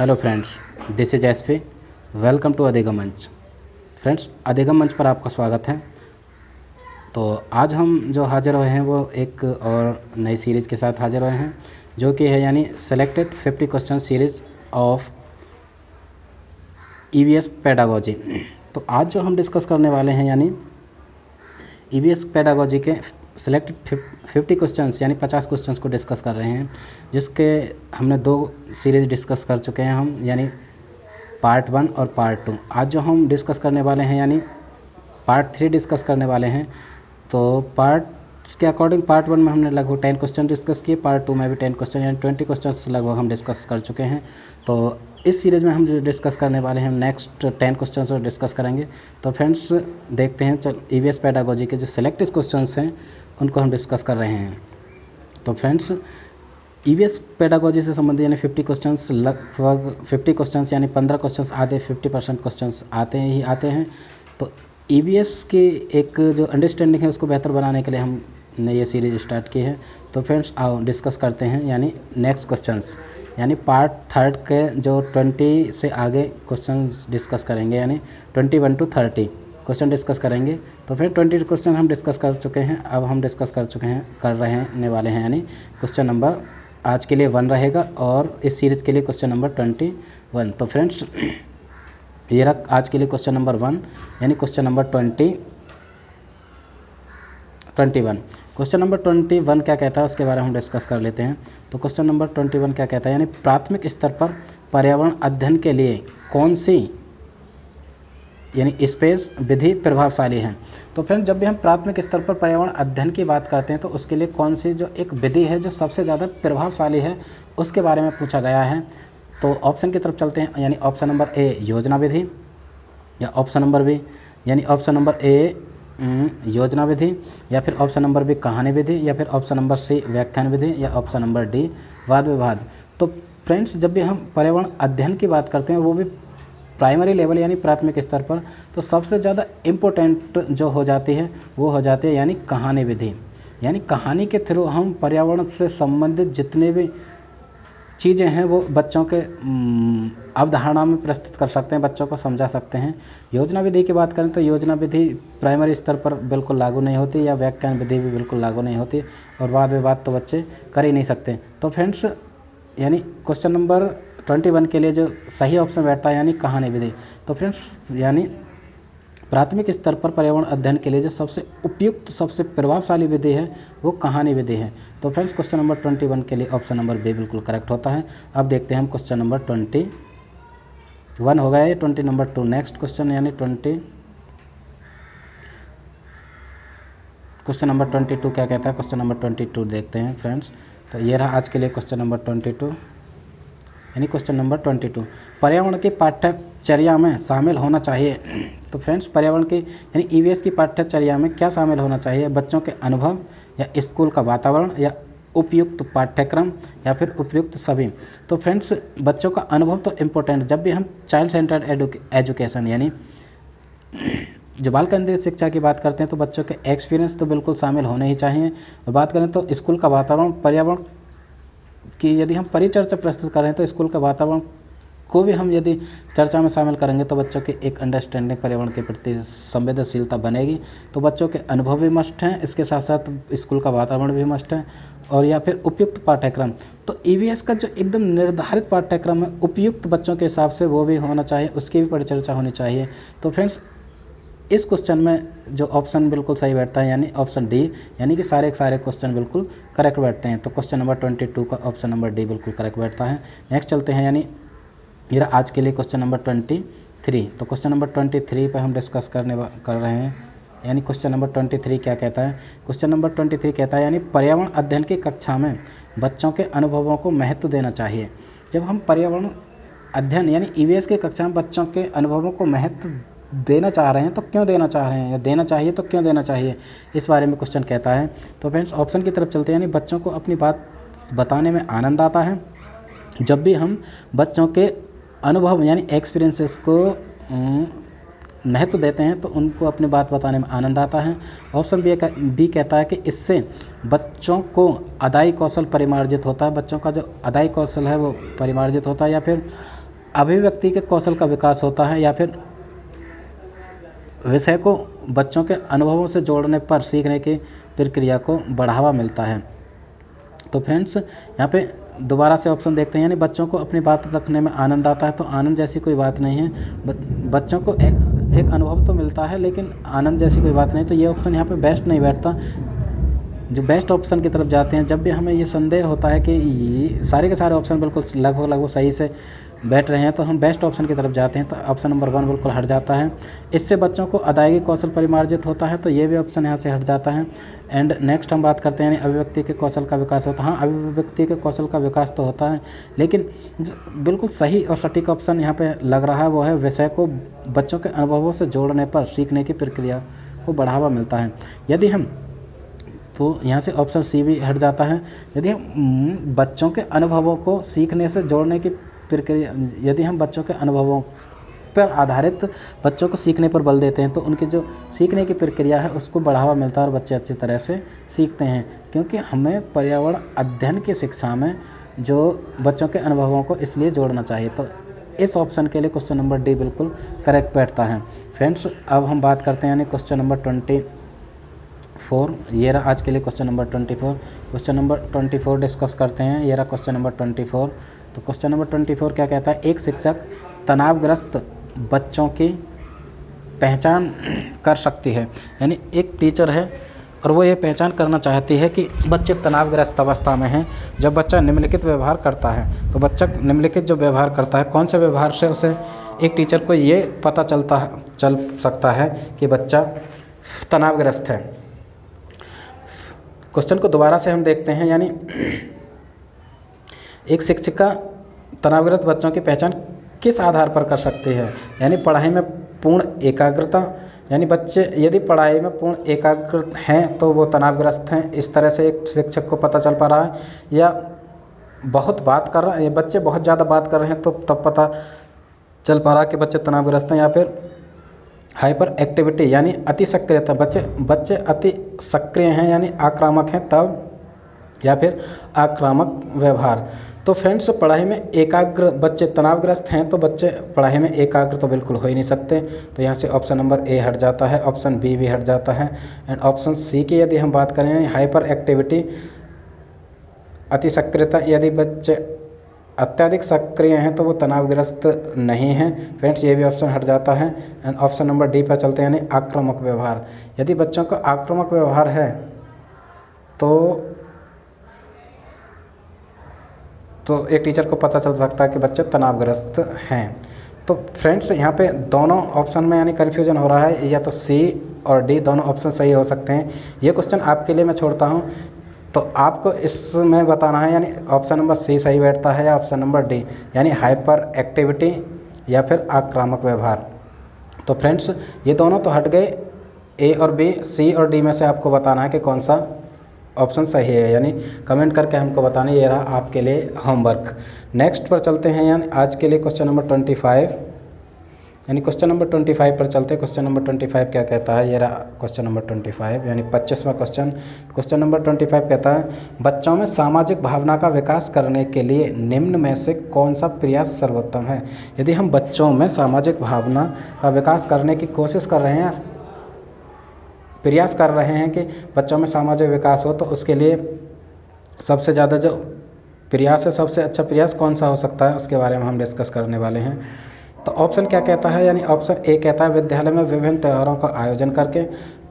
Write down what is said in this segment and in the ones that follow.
Hello friends, this is SP. Welcome to Adhigam Manch. Friends, अधिगम मंच पर आपका स्वागत है। तो आज हम जो हाजिर हुए हैं वो एक और नई सीरीज़ के साथ हाजिर हुए हैं, जो कि है यानी selected 50 question series of EVS pedagogy. तो आज जो हम डिस्कस करने वाले हैं यानी ईवीएस पेडागोजी के सेलेक्टेड 50 क्वेश्चंस यानी 50 क्वेश्चंस को डिस्कस कर रहे हैं, जिसके हमने 2 सीरीज़ डिस्कस कर चुके हैं हम, यानी पार्ट 1 और पार्ट 2। आज जो हम डिस्कस करने वाले हैं यानी पार्ट 3 डिस्कस करने वाले हैं। तो पार्ट के अकॉर्डिंग पार्ट 1 में हमने लगभग 10 क्वेश्चन डिस्कस किए, पार्ट 2 में भी 10 क्वेश्चन यानी 20 क्वेश्चन लगभग हम डिस्कस कर चुके हैं। तो इस सीरीज़ में हम जो डिस्कस करने वाले हैं नेक्स्ट 10 क्वेश्चन और डिस्कस करेंगे। तो फ्रेंड्स देखते हैं, चल ईवीएस पेडागोजी के जो सेलेक्टेड क्वेश्चंस हैं उनको हम डिस्कस कर रहे हैं। तो फ्रेंड्स, ईवीएस पेडागोजी से संबंधित यानी 50 क्वेश्चंस, लगभग 50 क्वेश्चंस यानी 15 क्वेश्चंस आधे 50% क्वेश्चंस आते हैं। तो ईवीएस की एक जो अंडरस्टैंडिंग है उसको बेहतर बनाने के लिए हमने ये सीरीज़ स्टार्ट की है। तो फ्रेंड्स आओ डिस्कस करते हैं यानी नेक्स्ट क्वेश्चंस, यानी पार्ट 3 के जो 20 से आगे क्वेश्चंस डिस्कस करेंगे, यानी 21 to 30 क्वेश्चन डिस्कस करेंगे। तो फिर 20 क्वेश्चन हम डिस्कस कर चुके हैं, अब हम डिस्कस कर रहने वाले हैं यानी क्वेश्चन नंबर आज के लिए 1 रहेगा और इस सीरीज़ के लिए क्वेश्चन नंबर 21। तो फ्रेंड्स ये रहा आज के लिए क्वेश्चन नंबर 1 यानी क्वेश्चन नंबर 21। क्वेश्चन नंबर 21 क्या कहता है उसके बारे में हम डिस्कस कर लेते हैं। तो क्वेश्चन नंबर 21 क्या कहता है, यानी प्राथमिक स्तर पर पर्यावरण अध्ययन के लिए कौन सी यानी स्पेस विधि प्रभावशाली है। तो फ्रेंड्स, जब भी हम प्राथमिक स्तर पर पर्यावरण अध्ययन की बात करते हैं तो उसके लिए कौन सी जो एक विधि है जो सबसे ज़्यादा प्रभावशाली है उसके बारे में पूछा गया है। तो ऑप्शन की तरफ चलते हैं, यानी ऑप्शन नंबर ए योजना विधि, या ऑप्शन नंबर बी यानी ऑप्शन नंबर ए योजना विधि, या फिर ऑप्शन नंबर बी कहानी विधि, या फिर ऑप्शन नंबर सी व्याख्यान विधि, या ऑप्शन नंबर डी वाद विवाद। तो फ्रेंड्स, जब भी हम पर्यावरण अध्ययन की बात करते हैं वो भी प्राइमरी लेवल यानी प्राथमिक स्तर पर, तो सबसे ज़्यादा इम्पोर्टेंट जो हो जाती है वो हो जाती है यानी कहानी विधि। यानी कहानी के थ्रू हम पर्यावरण से संबंधित जितने भी चीज़ें हैं वो बच्चों के अवधारणा में प्रस्तुत कर सकते हैं, बच्चों को समझा सकते हैं। योजना विधि की बात करें तो योजना विधि प्राइमरी स्तर पर बिल्कुल लागू नहीं होती, या व्याख्यान विधि भी बिल्कुल लागू नहीं होती, और वाद विवाद तो बच्चे कर ही नहीं सकते। तो फ्रेंड्स, यानी क्वेश्चन नंबर 21 के लिए जो सही ऑप्शन बैठता है यानी कहानी विधि। तो फ्रेंड्स, यानी प्राथमिक स्तर पर पर्यावरण अध्ययन के लिए जो सबसे उपयुक्त सबसे प्रभावशाली विधि है वो कहानी विधि है। तो फ्रेंड्स, क्वेश्चन नंबर 21 के लिए ऑप्शन नंबर बी बिल्कुल करेक्ट होता है। अब देखते हैं हम क्वेश्चन नंबर 21 हो गया है, 20 नंबर 2 नेक्स्ट क्वेश्चन यानी क्वेश्चन नंबर 22 क्या कहता है। क्वेश्चन नंबर 22 देखते हैं फ्रेंड्स। तो ये रहा आज के लिए क्वेश्चन नंबर 22 यानी क्वेश्चन नंबर 22, पर्यावरण की पाठ्यचर्या में शामिल होना चाहिए। तो फ्रेंड्स, पर्यावरण की यानी ईवीएस की पाठ्यचर्या में क्या शामिल होना चाहिए, बच्चों के अनुभव, या स्कूल का वातावरण, या उपयुक्त पाठ्यक्रम, या फिर उपयुक्त सभी। तो फ्रेंड्स, बच्चों का अनुभव तो इम्पोर्टेंट, जब भी हम चाइल्ड सेंटर्ड एजुकेशन यानी जो बाल केंद्रित शिक्षा की बात करते हैं तो बच्चों के एक्सपीरियंस तो बिल्कुल शामिल होने ही चाहिए। और बात करें तो स्कूल का वातावरण, पर्यावरण कि यदि हम परिचर्चा प्रस्तुत करें तो स्कूल का वातावरण को भी हम यदि चर्चा में शामिल करेंगे तो बच्चों की एक अंडरस्टैंडिंग पर्यावरण के प्रति संवेदनशीलता बनेगी। तो बच्चों के अनुभव भी मस्ट हैं, इसके साथ साथ स्कूल का वातावरण भी मस्ट है, और या फिर उपयुक्त पाठ्यक्रम। तो ईवीएस का जो एकदम निर्धारित पाठ्यक्रम है उपयुक्त बच्चों के हिसाब से वो भी होना चाहिए, उसकी भी परिचर्चा होनी चाहिए। तो फ्रेंड्स, इस क्वेश्चन में जो ऑप्शन बिल्कुल सही बैठता है यानी ऑप्शन डी, यानी कि सारे क्वेश्चन बिल्कुल करेक्ट बैठते हैं। तो क्वेश्चन नंबर 22 का ऑप्शन नंबर डी बिल्कुल करेक्ट बैठता है। नेक्स्ट चलते हैं, यानी ये आज के लिए क्वेश्चन नंबर 23। तो क्वेश्चन नंबर 23 पर हम डिस्कस कर रहे हैं, यानी क्वेश्चन नंबर 23 क्या कहता है। क्वेश्चन नंबर 23 कहता है, यानी पर्यावरण अध्ययन की कक्षा में बच्चों के अनुभवों को महत्व देना चाहिए। जब हम पर्यावरण अध्ययन यानी ईवीएस की कक्षा में बच्चों के अनुभवों को महत्व देना चाह रहे हैं तो क्यों देना चाह रहे हैं, या देना चाहिए तो क्यों देना चाहिए, इस बारे में क्वेश्चन कहता है। तो फ्रेंड्स, ऑप्शन की तरफ चलते हैं, यानी बच्चों को अपनी बात बताने में आनंद आता है। जब भी हम बच्चों के अनुभव यानी एक्सपीरियंसेस को महत्व देते हैं तो उनको अपनी बात बताने में आनंद आता है। ऑप्शन बी कहता है कि इससे बच्चों को अदाई कौशल परिमार्जित होता है, बच्चों का जो अदाई कौशल है वो परिमार्जित होता है, या फिर अभिव्यक्ति के कौशल का विकास होता है, या फिर विषय को बच्चों के अनुभवों से जोड़ने पर सीखने की प्रक्रिया को बढ़ावा मिलता है। तो फ्रेंड्स यहाँ पे दोबारा से ऑप्शन देखते हैं, यानी बच्चों को अपनी बात रखने में आनंद आता है। तो आनंद जैसी कोई बात नहीं है, बच्चों को एक अनुभव तो मिलता है, लेकिन आनंद जैसी कोई बात नहीं। तो ये ऑप्शन यहाँ पे बेस्ट नहीं बैठता। जो बेस्ट ऑप्शन की तरफ जाते हैं, जब भी हमें ये संदेह होता है कि ये सारे के सारे ऑप्शन बिल्कुल लगभग सही से बैठ रहे हैं, तो हम बेस्ट ऑप्शन की तरफ जाते हैं। तो ऑप्शन नंबर 1 बिल्कुल हट जाता है। इससे बच्चों को अदायगी कौशल परिमार्जित होता है, तो ये भी ऑप्शन यहाँ से हट जाता है। एंड नेक्स्ट हम बात करते हैं, यानी अभिव्यक्ति के कौशल का विकास होता है। हाँ, अभिव्यक्ति के कौशल का विकास तो होता है, लेकिन बिल्कुल सही और सटीक ऑप्शन यहाँ पे लग रहा है वो है विषय को बच्चों के अनुभवों से जोड़ने पर सीखने की प्रक्रिया को बढ़ावा मिलता है। यदि हम तो यहाँ से ऑप्शन सी भी हट जाता है। यदि हम बच्चों के अनुभवों को सीखने से जोड़ने की प्रक्रिया, यदि हम बच्चों के अनुभवों पर आधारित बच्चों को सीखने पर बल देते हैं, तो उनकी जो सीखने की प्रक्रिया है उसको बढ़ावा मिलता है और बच्चे अच्छी तरह से सीखते हैं। क्योंकि हमें पर्यावरण अध्ययन की शिक्षा में जो बच्चों के अनुभवों को इसलिए जोड़ना चाहिए। तो इस ऑप्शन के लिए क्वेश्चन नंबर डी बिल्कुल करेक्ट बैठता है। फ्रेंड्स अब हम बात करते हैं यानी क्वेश्चन नंबर 24। ये रहा आज के लिए question number 24। Question number 24 discuss करते हैं। ये रहा क्वेश्चन नंबर 24। तो क्वेश्चन नंबर 24 क्या कहता है, एक शिक्षक तनावग्रस्त बच्चों की पहचान कर सकती है। यानी एक टीचर है और वो ये पहचान करना चाहती है कि बच्चे तनावग्रस्त अवस्था में हैं जब बच्चा निम्नलिखित व्यवहार करता है। तो बच्चा निम्नलिखित जो व्यवहार करता है, कौन से व्यवहार से उसे एक टीचर को ये पता चल सकता है कि बच्चा तनावग्रस्त है। क्वेश्चन को दोबारा से हम देखते हैं, यानी एक शिक्षिका तनावग्रस्त बच्चों की पहचान किस आधार पर कर सकती है। यानी पढ़ाई में पूर्ण एकाग्रता, यानी बच्चे यदि पढ़ाई में पूर्ण एकाग्र हैं तो वो तनावग्रस्त हैं, इस तरह से एक शिक्षक को पता चल पा रहा है। या बहुत बात कर रहे हैं, बच्चे बहुत ज़्यादा बात कर रहे हैं तो तब पता चल पा रहा है कि बच्चे तनावग्रस्त हैं। या फिर हाइपर एक्टिविटी यानी अति सक्रियता, बच्चे अति सक्रिय हैं यानी आक्रामक हैं तब, या फिर आक्रामक व्यवहार। तो फ्रेंड्स पढ़ाई में एकाग्र, बच्चे तनावग्रस्त हैं तो बच्चे पढ़ाई में एकाग्र तो बिल्कुल हो ही नहीं सकते। तो यहाँ से ऑप्शन नंबर ए हट जाता है, ऑप्शन बी भी हट जाता है। एंड ऑप्शन सी की यदि हम बात करें, हाइपर एक्टिविटी अति सक्रियता, यदि बच्चे अत्यधिक सक्रिय हैं तो वो तनावग्रस्त नहीं हैं। फ्रेंड्स ये भी ऑप्शन हट जाता है। एंड ऑप्शन नंबर डी पर चलते हैं, यानी आक्रामक व्यवहार। यदि बच्चों का आक्रामक व्यवहार है तो एक टीचर को पता चल सकता है कि बच्चे तनावग्रस्त हैं। तो फ्रेंड्स यहाँ पे दोनों ऑप्शन में यानी कन्फ्यूजन हो रहा है, या तो सी और डी दोनों ऑप्शन सही हो सकते हैं। ये क्वेश्चन आपके लिए मैं छोड़ता हूँ, तो आपको इसमें बताना है यानी ऑप्शन नंबर सी सही बैठता है या ऑप्शन नंबर डी यानी हाइपर एक्टिविटी या फिर आक्रामक व्यवहार। तो फ्रेंड्स ये दोनों तो हट गए, ए और बी, सी और डी में से आपको बताना है कि कौन सा ऑप्शन सही है, यानी कमेंट करके हमको बताना। ये रहा आपके लिए होमवर्क। नेक्स्ट पर चलते हैं, यानी आज के लिए क्वेश्चन नंबर 25, यानी क्वेश्चन नंबर 25 पर चलते हैं। क्वेश्चन नंबर 25 क्या कहता है, ये रहा क्वेश्चन नंबर 25 यानी 25वां क्वेश्चन। क्वेश्चन नंबर 25 कहता है, बच्चों में सामाजिक भावना का विकास करने के लिए निम्न में से कौन सा प्रयास सर्वोत्तम है। यदि हम बच्चों में सामाजिक भावना का विकास करने की कोशिश कर रहे हैं, प्रयास कर रहे हैं कि बच्चों में सामाजिक विकास हो, तो उसके लिए सबसे ज़्यादा जो प्रयास है, सबसे अच्छा प्रयास कौन सा हो सकता है, उसके बारे में हम डिस्कस करने वाले हैं। तो ऑप्शन क्या कहता है, यानी ऑप्शन ए कहता है विद्यालय में विभिन्न त्योहारों का आयोजन करके।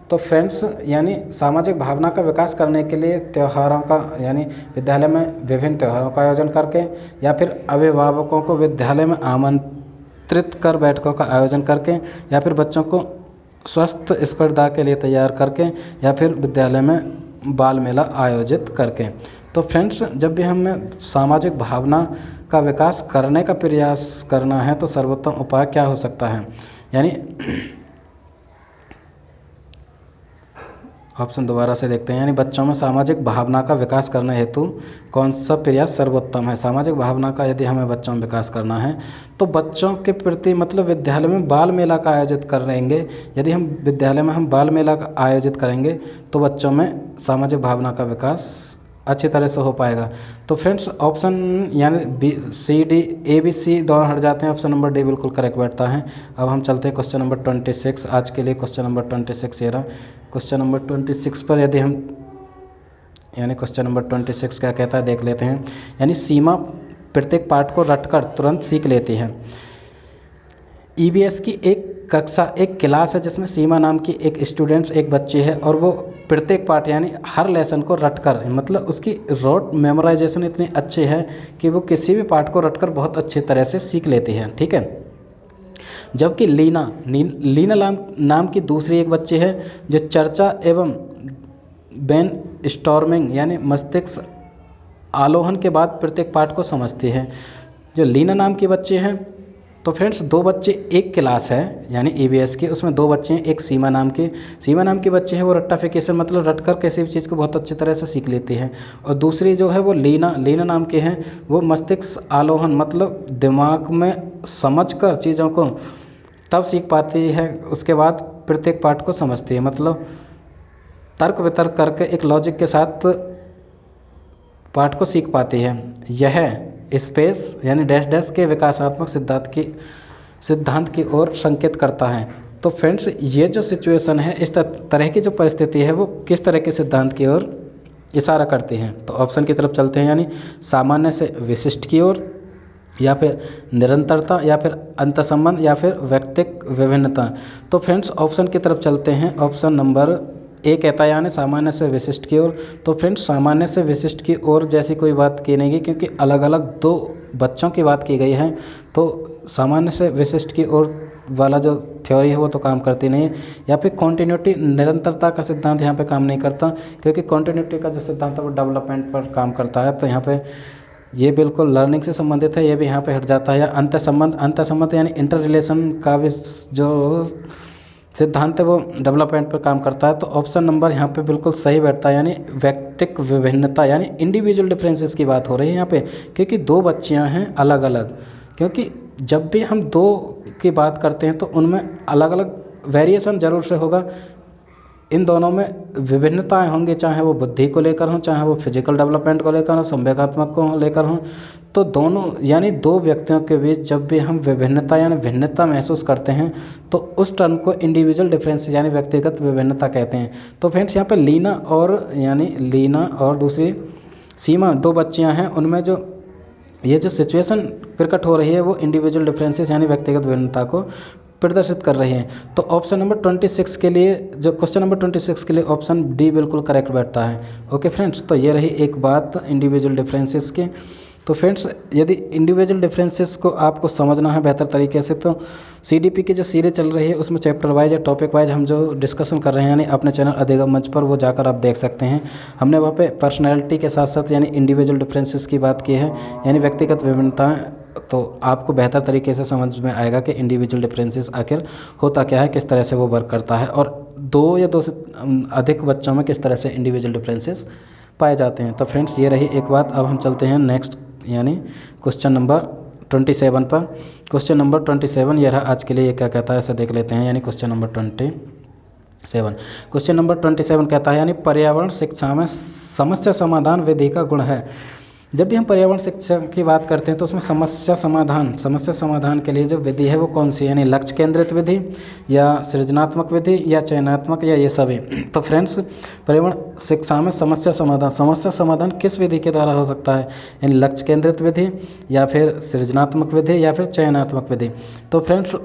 तो फ्रेंड्स यानी सामाजिक भावना का विकास करने के लिए त्योहारों का, यानी विद्यालय में विभिन्न त्योहारों का आयोजन करके, या फिर अभिभावकों को विद्यालय में आमंत्रित कर बैठकों का आयोजन करके, या फिर बच्चों को स्वस्थ स्पर्धा के लिए तैयार करके, या फिर विद्यालय में बाल मेला आयोजित करके। तो फ्रेंड्स जब भी हमें सामाजिक भावना का विकास करने का प्रयास करना है तो सर्वोत्तम उपाय क्या हो सकता है, यानी ऑप्शन दोबारा से देखते हैं, यानी बच्चों में सामाजिक भावना का विकास करने हेतु कौन सा प्रयास सर्वोत्तम है। सामाजिक भावना का यदि हमें बच्चों में विकास करना है तो बच्चों के प्रति मतलब विद्यालय में बाल मेला का आयोजित करेंगे। यदि हम विद्यालय में बाल मेला का आयोजित करेंगे तो बच्चों में सामाजिक भावना का विकास अच्छी तरह से हो पाएगा। तो फ्रेंड्स ऑप्शन यानी B C D A B C दोनों हट जाते हैं, ऑप्शन नंबर डी बिल्कुल करेक्ट बैठता है। अब हम चलते हैं क्वेश्चन नंबर 26 आज के लिए। क्वेश्चन नंबर 26 ये रहा। क्वेश्चन नंबर 26 पर यदि हम यानी क्वेश्चन नंबर 26 क्या कहता है देख लेते हैं। यानी सीमा प्रत्येक पाठ को रटकर तुरंत सीख लेती है। ईवीएस की एक कक्षा एक क्लास है जिसमें सीमा नाम की एक स्टूडेंट्स एक बच्ची है और वो प्रत्येक पाठ यानी हर लेसन को रटकर, मतलब उसकी रोट मेमोराइजेशन इतनी अच्छी है कि वो किसी भी पाठ को रटकर बहुत अच्छी तरह से सीख लेती है। ठीक है। जबकि लीना नाम की दूसरी एक बच्ची है जो चर्चा एवं ब्रेन स्टॉर्मिंग यानी मस्तिष्क आलोहन के बाद प्रत्येक पाठ को समझती है। जो लीना नाम की बच्ची है, तो फ्रेंड्स दो बच्चे एक क्लास है यानी ईवीएस की, उसमें दो बच्चे हैं। एक सीमा नाम की बच्ची है, वो रट्टाफिकेशन मतलब रटकर किसी भी चीज़ को बहुत अच्छी तरह से सीख लेती है। और दूसरी जो है वो लीना नाम की है, वो मस्तिष्क आलोहन मतलब दिमाग में समझकर चीज़ों को तब सीख पाती है, उसके बाद प्रत्येक पाठ को समझती है, मतलब तर्क वितर्क करके एक लॉजिक के साथ पाठ को सीख पाती है। यह स्पेस यानी डैश डैश के विकासात्मक सिद्धांत की ओर संकेत करता है। तो फ्रेंड्स ये जो सिचुएशन है, इस तरह की जो परिस्थिति है, वो किस तरह के सिद्धांत की ओर इशारा करती है। तो ऑप्शन की तरफ चलते हैं, यानी सामान्य से विशिष्ट की ओर, या फिर निरंतरता, या फिर अंतःसंबंध, या फिर व्यक्तिक विभिन्नता। तो फ्रेंड्स ऑप्शन की तरफ चलते हैं। ऑप्शन नंबर ए कहता है यानी सामान्य से विशिष्ट की ओर। तो फ्रेंड्स सामान्य से विशिष्ट की ओर जैसी कोई बात की नहीं गई, क्योंकि अलग अलग दो बच्चों की बात की गई है। तो सामान्य से विशिष्ट की ओर वाला जो थ्योरी है वो तो काम करती नहीं है। या फिर कॉन्टिन्यूटी निरंतरता का सिद्धांत यहाँ पे काम नहीं करता, क्योंकि कॉन्टिन्यूटी का जो सिद्धांत है वो डेवलपमेंट पर काम करता है। तो यहाँ पे ये बिल्कुल लर्निंग से संबंधित है, ये भी यहाँ पे हट जाता है। या अंतःसंबंध यानी इंटर रिलेशन का भी जो सिद्धांत है वो डेवलपमेंट पर काम करता है। तो ऑप्शन नंबर यहाँ पे बिल्कुल सही बैठता है, यानी व्यक्तिक विभिन्नता यानी इंडिविजुअल डिफरेंसेस की बात हो रही है यहाँ पे, क्योंकि दो बच्चियाँ हैं अलग अलग। क्योंकि जब भी हम दो की बात करते हैं तो उनमें अलग अलग वेरिएशन ज़रूर से होगा, इन दोनों में विभिन्नताएं होंगी, चाहे वो बुद्धि को लेकर हों, चाहे वो फिजिकल डेवलपमेंट को लेकर हों, संवेगात्मक को लेकर हों। तो दोनों यानी दो व्यक्तियों के बीच जब भी हम विभिन्नता यानी भिन्नता महसूस करते हैं तो उस टर्म को इंडिविजुअल डिफरेंस यानी व्यक्तिगत विभिन्नता कहते हैं। तो फ्रेंड्स यहाँ पे लीना और दूसरी सीमा दो बच्चियाँ हैं, उनमें जो ये जो सिचुएशन प्रकट हो रही है वो इंडिविजुअल डिफरेंसेस यानी व्यक्तिगत विभिन्नता को प्रदर्शित कर रही हैं। तो ऑप्शन नंबर 26 के लिए जो क्वेश्चन नंबर 26 के लिए ऑप्शन डी बिल्कुल करेक्ट बैठता है। ओके फ्रेंड्स, तो ये रही एक बात इंडिविजुअल डिफरेंसेस की। तो फ्रेंड्स यदि इंडिविजुअल डिफरेंसेस को आपको समझना है बेहतर तरीके से, तो सीडीपी की जो सीरीज चल रही है उसमें चैप्टर वाइज या टॉपिक वाइज हम जो डिस्कशन कर रहे हैं, यानी अपने चैनल अधिगम मंच पर वो जाकर आप देख सकते हैं। हमने वहाँ पे पर्सनैलिटी के साथ साथ यानी इंडिविजुअल डिफरेंसेस की बात की है, यानी व्यक्तिगत विभिन्नताएँ। तो आपको बेहतर तरीके से समझ में आएगा कि इंडिविजुअल डिफरेंसेस आखिर होता क्या है, किस तरह से वो वर्क करता है, और दो या दो से अधिक बच्चों में किस तरह से इंडिविजुअल डिफरेंसेस पाए जाते हैं। तो फ्रेंड्स ये रही एक बात। अब हम चलते हैं नेक्स्ट यानी क्वेश्चन नंबर 27 पर। क्वेश्चन नंबर 27 ये रहा आज के लिए, ये क्या कहता है ऐसा देख लेते हैं। यानी क्वेश्चन नंबर 27 कहता है यानी पर्यावरण शिक्षा में समस्या समाधान विधि का गुण है। जब भी हम पर्यावरण शिक्षा की बात करते हैं तो उसमें समस्या समाधान के लिए जो विधि है वो कौन सी है, यानी लक्ष्य केंद्रित विधि या सृजनात्मक विधि या चयनात्मक या ये सभी। तो फ्रेंड्स पर्यावरण शिक्षा में समस्या समाधान किस विधि के द्वारा हो सकता है, यानी लक्ष्य केंद्रित विधि या फिर सृजनात्मक विधि या फिर चयनात्मक विधि। तो फ्रेंड्स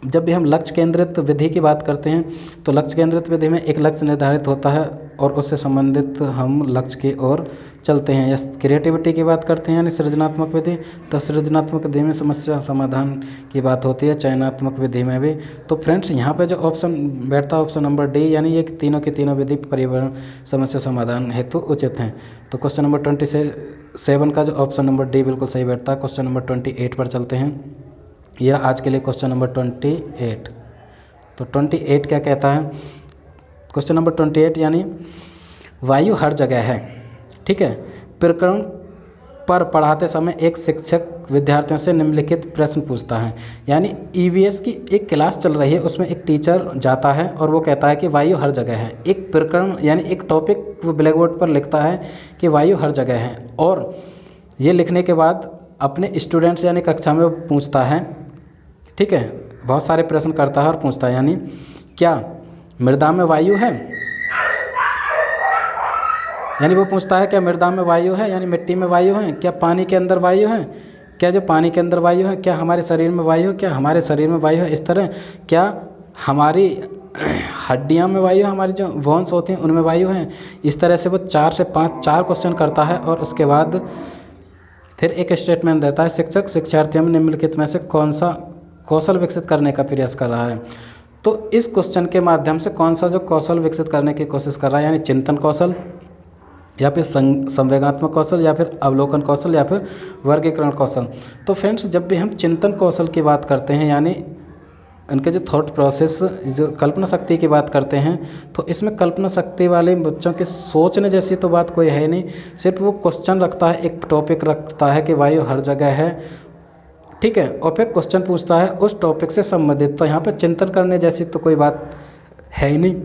जब भी हम लक्ष्य केंद्रित विधि की बात करते हैं तो लक्ष्य केंद्रित विधि में एक लक्ष्य निर्धारित होता है और उससे संबंधित हम लक्ष्य की ओर चलते हैं। या क्रिएटिविटी की बात करते हैं यानी सृजनात्मक विधि, तो सृजनात्मक विधि में समस्या समाधान की बात होती है, चयनात्मक विधि में भी। तो फ्रेंड्स यहाँ पे जो ऑप्शन बैठता है ऑप्शन नंबर डी, यानी ये तीनों की तीनों विधि पर्यावरण समस्या समाधान हेतु उचित हैं। तो क्वेश्चन नंबर 27 का जो ऑप्शन नंबर डी बिल्कुल सही बैठता है। क्वेश्चन नंबर 28 पर चलते हैं। यह आज के लिए क्वेश्चन नंबर 28। तो 28 क्या कहता है, क्वेश्चन नंबर 28 यानी वायु हर जगह है, ठीक है। पर पढ़ाते समय एक शिक्षक विद्यार्थियों से निम्नलिखित प्रश्न पूछता है। यानी ईवीएस की एक क्लास चल रही है, उसमें एक टीचर जाता है और वो कहता है कि वायु हर जगह है। एक प्रकरण यानी एक टॉपिक वो ब्लैक बोर्ड पर लिखता है कि वायु हर जगह है, और ये लिखने के बाद अपने स्टूडेंट्स यानी कक्षा में वो पूछता है, ठीक है, बहुत सारे प्रश्न करता है और पूछता है, यानी क्या मृदा में वायु है, यानी वो पूछता है क्या मृदा में वायु है, यानी मिट्टी में वायु है, क्या पानी के अंदर वायु है, क्या जो पानी के अंदर वायु है, क्या हमारे शरीर में वायु है, क्या हमारे शरीर में वायु है, इस तरह क्या हमारी हड्डियां में वायु है, हमारी जो बोन्स होती हैं उनमें वायु है। इस तरह से वो 4 से 5 4 क्वेश्चन करता है और उसके बाद फिर एक स्टेटमेंट देता है, शिक्षक शिक्षार्थियों में निम्नलिखित में से कौन सा कौशल विकसित करने का प्रयास कर रहा है। तो इस क्वेश्चन के माध्यम से कौन सा जो कौशल विकसित करने की कोशिश कर रहा है, यानी चिंतन कौशल या फिर संवेगात्मक कौशल या फिर अवलोकन कौशल या फिर वर्गीकरण कौशल। तो फ्रेंड्स, जब भी हम चिंतन कौशल की बात करते हैं, यानी उनके जो थॉट प्रोसेस, जो कल्पना शक्ति की बात करते हैं, तो इसमें कल्पना शक्ति वाले बच्चों के सोचने जैसी तो बात कोई है नहीं। सिर्फ वो क्वेश्चन रखता है, एक टॉपिक रखता है कि वायु हर जगह है, ठीक है, और फिर क्वेश्चन पूछता है उस टॉपिक से संबंधित। तो यहाँ पर चिंतन करने जैसी तो कोई बात है ही नहीं।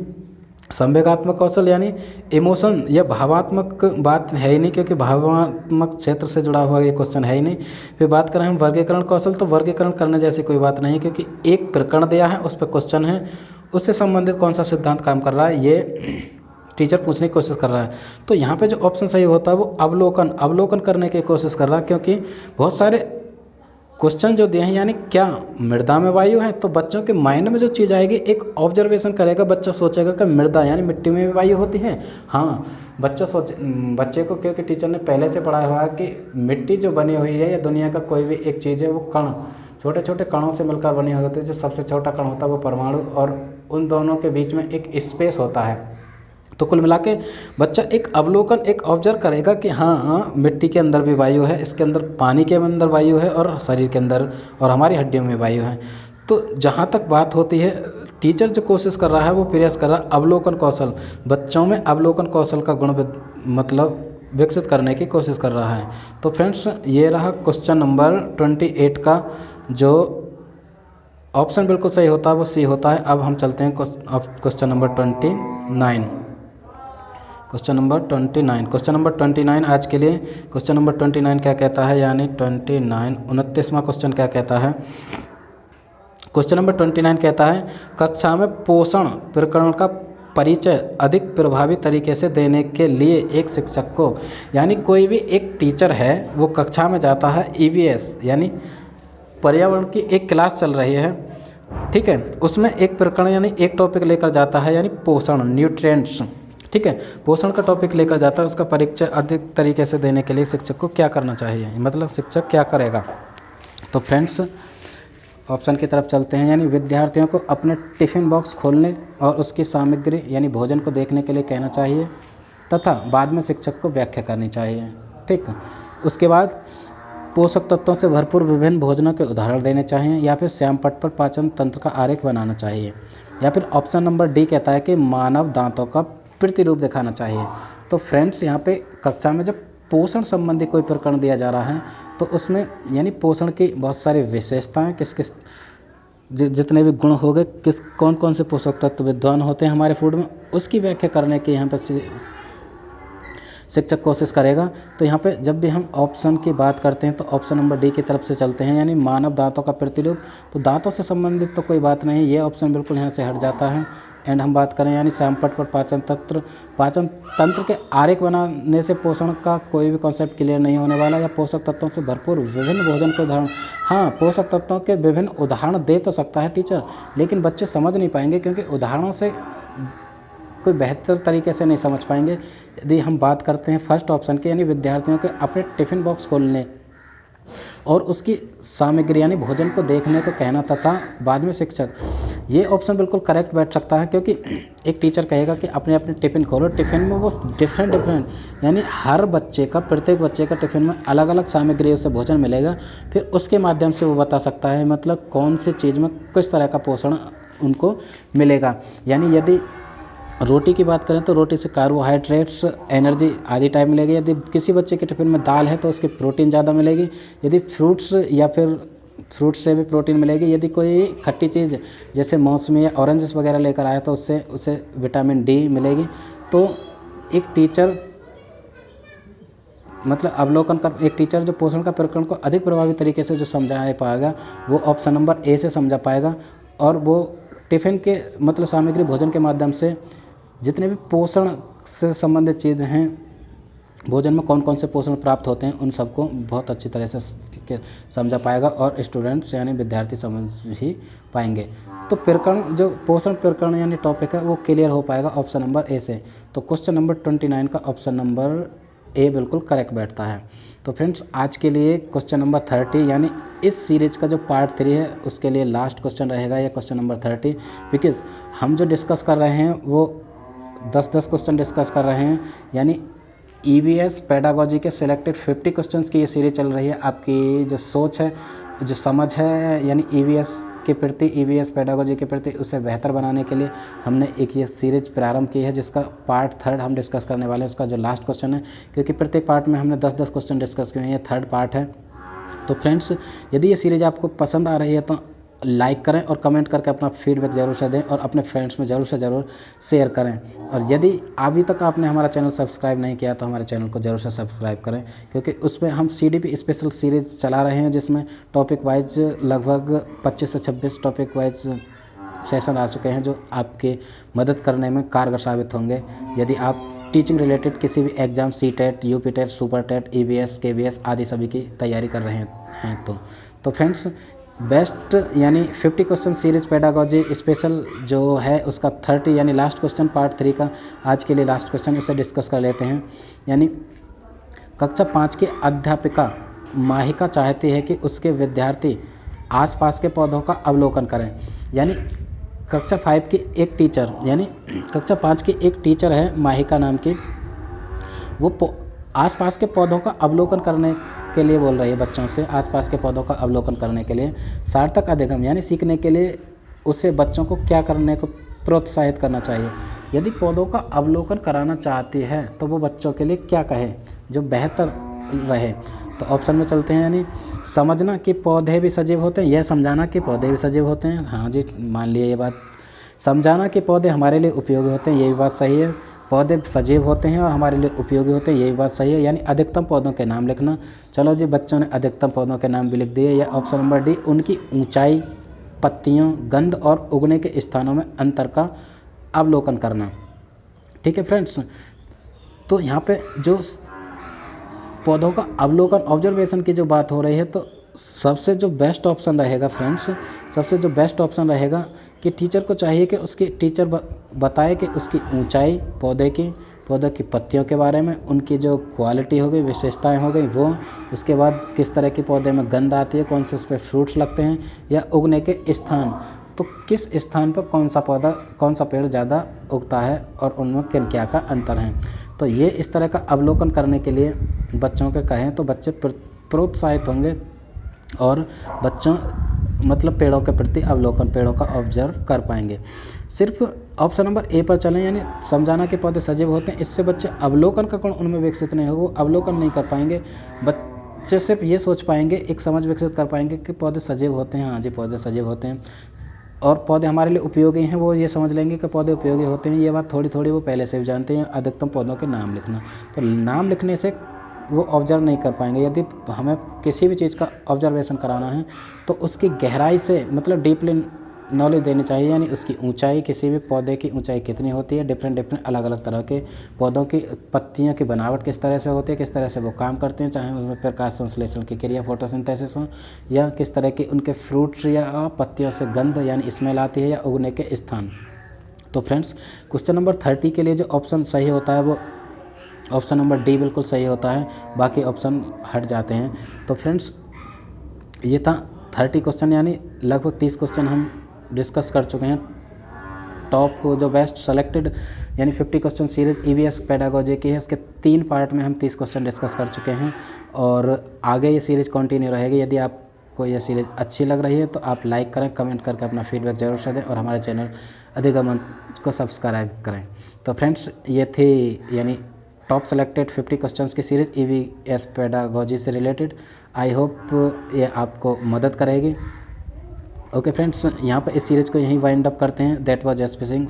संवेगात्मक कौशल यानी इमोशन या भावात्मक बात है ही नहीं, क्योंकि भावात्मक क्षेत्र से जुड़ा हुआ ये क्वेश्चन है ही नहीं। फिर बात करें हम वर्गीकरण कौशल, तो वर्गीकरण करने जैसी कोई बात नहीं, क्योंकि एक प्रकरण दिया है, उस पर क्वेश्चन है, उससे संबंधित कौन सा सिद्धांत काम कर रहा है, ये टीचर पूछने की कोशिश कर रहा है। तो यहाँ पे जो ऑप्शन सही होता है वो अवलोकन करने की कोशिश कर रहा है, क्योंकि बहुत सारे क्वेश्चन जो दिए हैं, यानी क्या मृदा में वायु है, तो बच्चों के माइंड में जो चीज़ आएगी, एक ऑब्जर्वेशन करेगा, बच्चा सोचेगा कि मृदा यानी मिट्टी में भी वायु होती है। हाँ, बच्चे को, क्योंकि टीचर ने पहले से पढ़ाया हुआ है कि मिट्टी जो बनी हुई है या दुनिया का कोई भी एक चीज़ है, वो कण, छोटे छोटे कणों से मिलकर बनी हुई होती है। जो सबसे छोटा कण होता है वो परमाणु, और उन दोनों के बीच में एक स्पेस होता है। तो कुल मिला के बच्चा एक अवलोकन, एक ऑब्जर्व करेगा कि हाँ, मिट्टी के अंदर भी वायु है, इसके अंदर पानी के अंदर वायु है, और शरीर के अंदर और हमारी हड्डियों में वायु है। तो जहाँ तक बात होती है, टीचर जो कोशिश कर रहा है वो प्रयास कर रहा है अवलोकन कौशल, बच्चों में अवलोकन कौशल का गुण मतलब विकसित करने की कोशिश कर रहा है। तो फ्रेंड्स, ये रहा क्वेश्चन नंबर 28 का जो ऑप्शन बिल्कुल सही होता है वो सी होता है। अब हम चलते हैं क्वेश्चन नंबर 29। क्वेश्चन नंबर 29 आज के लिए क्वेश्चन नंबर 29 क्या कहता है, यानी 29वां क्वेश्चन क्या कहता है। क्वेश्चन नंबर 29 कहता है, कक्षा में पोषण प्रकरण का परिचय अधिक प्रभावी तरीके से देने के लिए एक शिक्षक को, यानी कोई भी एक टीचर है वो कक्षा में जाता है, ईवीएस यानी पर्यावरण की एक क्लास चल रही है, ठीक है, उसमें एक प्रकरण यानी एक टॉपिक लेकर जाता है, यानी पोषण, न्यूट्रिएंट्स, ठीक है, पोषण का टॉपिक लेकर जाता है। उसका परिचय अधिक तरीके से देने के लिए शिक्षक को क्या करना चाहिए, मतलब शिक्षक क्या करेगा। तो फ्रेंड्स, ऑप्शन की तरफ चलते हैं, यानी विद्यार्थियों को अपने टिफ़िन बॉक्स खोलने और उसकी सामग्री यानी भोजन को देखने के लिए कहना चाहिए, तथा बाद में शिक्षक को व्याख्या करनी चाहिए, ठीक। उसके बाद पोषक तत्वों से भरपूर विभिन्न भोजनों के उदाहरण देने चाहिए, या फिर श्यामपट्ट पर पाचन तंत्र का आरेख बनाना चाहिए, या फिर ऑप्शन नंबर डी कहता है कि मानव दांतों का प्रतिरूप दिखाना चाहिए। तो फ्रेंड्स, यहाँ पे कक्षा में जब पोषण संबंधी कोई प्रकरण दिया जा रहा है, तो उसमें यानी पोषण की बहुत सारी विशेषताएं, किस किस जितने भी गुण हो गए, किस कौन कौन से पोषक तत्व विद्यमान होते हैं हमारे फूड में, उसकी व्याख्या करने की यहाँ पर शिक्षक कोशिश करेगा। तो यहाँ पे जब भी हम ऑप्शन की बात करते हैं तो ऑप्शन नंबर डी की तरफ से चलते हैं, यानी मानव दांतों का प्रतिरूप। तो दांतों से संबंधित तो कोई बात नहीं, ये ऑप्शन बिल्कुल यहाँ से हट जाता है। एंड हम बात करें यानी श्यामपट्ट पर पाचन तंत्र के आरेख बनाने से पोषण का कोई भी कॉन्सेप्ट क्लियर नहीं होने वाला, या पोषक तत्वों से भरपूर विभिन्न भोजन के उदाहरण। हाँ, पोषक तत्वों के विभिन्न उदाहरण दे तो सकता है टीचर, लेकिन बच्चे समझ नहीं पाएंगे, क्योंकि उदाहरणों से कोई बेहतर तरीके से नहीं समझ पाएंगे। यदि हम बात करते हैं फर्स्ट ऑप्शन की, यानी विद्यार्थियों के अपने टिफ़िन बॉक्स खोलने और उसकी सामग्री यानी भोजन को देखने को कहना तथा बाद में शिक्षक, ये ऑप्शन बिल्कुल करेक्ट बैठ सकता है, क्योंकि एक टीचर कहेगा कि अपने अपने टिफ़िन खोलो, टिफ़िन में वो डिफरेंट यानी हर बच्चे का, प्रत्येक बच्चे का टिफ़िन में अलग अलग सामग्रियों से भोजन मिलेगा, फिर उसके माध्यम से वो बता सकता है मतलब कौन सी चीज़ में किस तरह का पोषण उनको मिलेगा। यानी यदि रोटी की बात करें तो रोटी से कार्बोहाइड्रेट्स, एनर्जी आदि टाइप मिलेगी। यदि किसी बच्चे के टिफ़िन में दाल है तो उसकी प्रोटीन ज़्यादा मिलेगी। यदि फ्रूट्स या फिर फ्रूट्स से भी प्रोटीन मिलेगी। यदि कोई खट्टी चीज़ जैसे मौसमी या ऑरेंजेस वगैरह लेकर आया तो उससे उसे विटामिन डी मिलेगी। तो एक टीचर मतलब अवलोकन कर एक टीचर जो पोषण का प्रकरण को अधिक प्रभावी तरीके से जो समझा पाएगा वो ऑप्शन नंबर ए से समझा पाएगा। और वो टिफ़िन के मतलब सामग्री भोजन के माध्यम से जितने भी पोषण से संबंधित चीज़ें हैं, भोजन में कौन कौन से पोषण प्राप्त होते हैं, उन सबको बहुत अच्छी तरह से समझा पाएगा और स्टूडेंट्स यानी विद्यार्थी समझ ही पाएंगे। तो प्रकरण जो पोषण प्रकरण यानी टॉपिक है वो क्लियर हो पाएगा ऑप्शन नंबर ए से। तो क्वेश्चन नंबर 29 का ऑप्शन नंबर ए बिल्कुल करेक्ट बैठता है। तो फ्रेंड्स आज के लिए क्वेश्चन नंबर 30 यानी इस सीरीज का जो पार्ट 3 है उसके लिए लास्ट क्वेश्चन रहेगा या क्वेश्चन नंबर 30, बिकॉज हम जो डिस्कस कर रहे हैं वो 10-10 क्वेश्चन डिस्कस कर रहे हैं। यानी ईवीएस पेडागोजी के सिलेक्टेड 50 क्वेश्चंस की ये सीरीज चल रही है। आपकी जो सोच है, जो समझ है यानी ईवीएस के प्रति, ईवीएस पेडागोजी के प्रति उसे बेहतर बनाने के लिए हमने एक ये सीरीज प्रारंभ की है जिसका पार्ट 3 हम डिस्कस करने वाले हैं। उसका जो लास्ट क्वेश्चन है, क्योंकि प्रत्येक पार्ट में हमने 10-10 क्वेश्चन डिस्कस किए हैं, ये 3rd पार्ट है। तो फ्रेंड्स यदि ये सीरीज आपको पसंद आ रही है तो लाइक करें और कमेंट करके अपना फीडबैक ज़रूर से दें और अपने फ्रेंड्स में ज़रूर से ज़रूर शेयर करें। और यदि अभी तक आपने हमारा चैनल सब्सक्राइब नहीं किया तो हमारे चैनल को ज़रूर से सब्सक्राइब करें, क्योंकि उसमें हम सीडीपी स्पेशल सीरीज़ चला रहे हैं जिसमें टॉपिक वाइज लगभग 25 से 26 टॉपिक वाइज सेशन आ चुके हैं जो आपके मदद करने में कारगर साबित होंगे। यदि आप टीचिंग रिलेटेड किसी भी exam CTET, UP-TET, super-TET, EVS, KVS आदि सभी की तैयारी कर रहे हैं तो फ्रेंड्स बेस्ट यानी 50 क्वेश्चन सीरीज पेडागोजी स्पेशल जो है उसका 30 यानी लास्ट क्वेश्चन पार्ट 3 का आज के लिए लास्ट क्वेश्चन, इसे डिस्कस कर लेते हैं। यानी कक्षा 5 की अध्यापिका माहिका चाहती है कि उसके विद्यार्थी आसपास के पौधों का अवलोकन करें। यानी कक्षा 5 की एक टीचर यानी कक्षा 5 की एक टीचर है माहिका नाम की, वो आसपास के पौधों का अवलोकन करने के लिए बोल रही है बच्चों से। आसपास के पौधों का अवलोकन करने के लिए सार्थक अधिगम यानी सीखने के लिए उसे बच्चों को क्या करने को प्रोत्साहित करना चाहिए। यदि पौधों का अवलोकन कराना चाहती है तो वो बच्चों के लिए क्या कहे जो बेहतर रहे। तो ऑप्शन में चलते हैं। यानी समझना कि पौधे भी सजीव होते हैं, यह समझाना कि पौधे भी सजीव होते हैं, हाँ जी मान लिए ये बात। समझाना कि पौधे हमारे लिए उपयोगी होते हैं, ये भी बात सही है। पौधे सजीव होते हैं और हमारे लिए उपयोगी होते हैं, ये भी बात सही है। यानी अधिकतम पौधों के नाम लिखना, चलो जी बच्चों ने अधिकतम पौधों के नाम भी लिख दिए। या ऑप्शन नंबर डी, उनकी ऊंचाई, पत्तियों, गंध और उगने के स्थानों में अंतर का अवलोकन करना। ठीक है फ्रेंड्स, तो यहाँ पे जो पौधों का अवलोकन ऑब्जर्वेशन की जो बात हो रही है, तो सबसे जो बेस्ट ऑप्शन रहेगा फ्रेंड्स, सबसे जो बेस्ट ऑप्शन रहेगा कि टीचर को चाहिए कि उसकी टीचर बताए कि उसकी ऊंचाई, पौधे की पत्तियों के बारे में, उनकी जो क्वालिटी हो गई, विशेषताएं हो गई वो, उसके बाद किस तरह के पौधे में गंध आती है, कौन से उस पर फ्रूट्स लगते हैं, या उगने के स्थान, तो किस स्थान पर कौन सा पौधा, कौन सा पेड़ ज़्यादा उगता है और उनमें किन क्या का अंतर है। तो ये इस तरह का अवलोकन करने के लिए बच्चों के कहें तो बच्चे प्रोत्साहित होंगे और बच्चों मतलब पेड़ों के प्रति अवलोकन, पेड़ों का ऑब्जर्व कर पाएंगे। सिर्फ ऑप्शन नंबर ए पर चलें, यानी समझाना कि पौधे सजीव होते हैं, इससे बच्चे अवलोकन का गुण उनमें विकसित नहीं होगा, वो अवलोकन नहीं कर पाएंगे। बच्चे सिर्फ ये सोच पाएंगे, एक समझ विकसित कर पाएंगे कि पौधे सजीव होते हैं, हाँ जी पौधे सजीव होते हैं और पौधे हमारे लिए उपयोगी हैं, वो ये समझ लेंगे कि पौधे उपयोगी होते हैं। ये बात थोड़ी थोड़ी वो पहले से भी जानते हैं। अधिकतम पौधों के नाम लिखना, तो नाम लिखने से वो ऑब्जर्व नहीं कर पाएंगे। यदि हमें किसी भी चीज़ का ऑब्जर्वेशन कराना है तो उसकी गहराई से मतलब डीपली नॉलेज देनी चाहिए। यानी उसकी ऊंचाई, किसी भी पौधे की ऊंचाई कितनी होती है, डिफरेंट अलग अलग तरह के पौधों की पत्तियों की बनावट किस तरह से होती है, किस तरह से वो काम करते हैं, चाहे उसमें प्रकाश संश्लेषण की क्रिया फोटोसिंथेसिस हो, या किस तरह के उनके फ्रूट्स या पत्तियों से गंध यानी स्मेल आती है, या उगने के स्थान। तो फ्रेंड्स क्वेश्चन नंबर 30 के लिए जो ऑप्शन सही होता है वो ऑप्शन नंबर डी बिल्कुल सही होता है, बाकी ऑप्शन हट जाते हैं। तो फ्रेंड्स ये था 30 क्वेश्चन, यानी लगभग 30 क्वेश्चन हम डिस्कस कर चुके हैं। टॉप जो बेस्ट सेलेक्टेड यानी 50 क्वेश्चन सीरीज ईवीएस पेडागोजी की है, इसके 3 पार्ट में हम 30 क्वेश्चन डिस्कस कर चुके हैं और आगे ये सीरीज़ कंटिन्यू रहेगी। यदि आप आपको ये सीरीज़ अच्छी लग रही है तो आप लाइक करें, कमेंट करके अपना फीडबैक ज़रूर से दें और हमारे चैनल अधिगमन को सब्सक्राइब करें। तो फ्रेंड्स ये थी यानी टॉप सेलेक्टेड 50 क्वेश्चंस की सीरीज़ EVS पेडागोजी से रिलेटेड। आई होप ये आपको मदद करेगी। ओके फ्रेंड्स, यहाँ पर इस सीरीज़ को यहीं वाइंड अप करते हैं। That was SP Singh.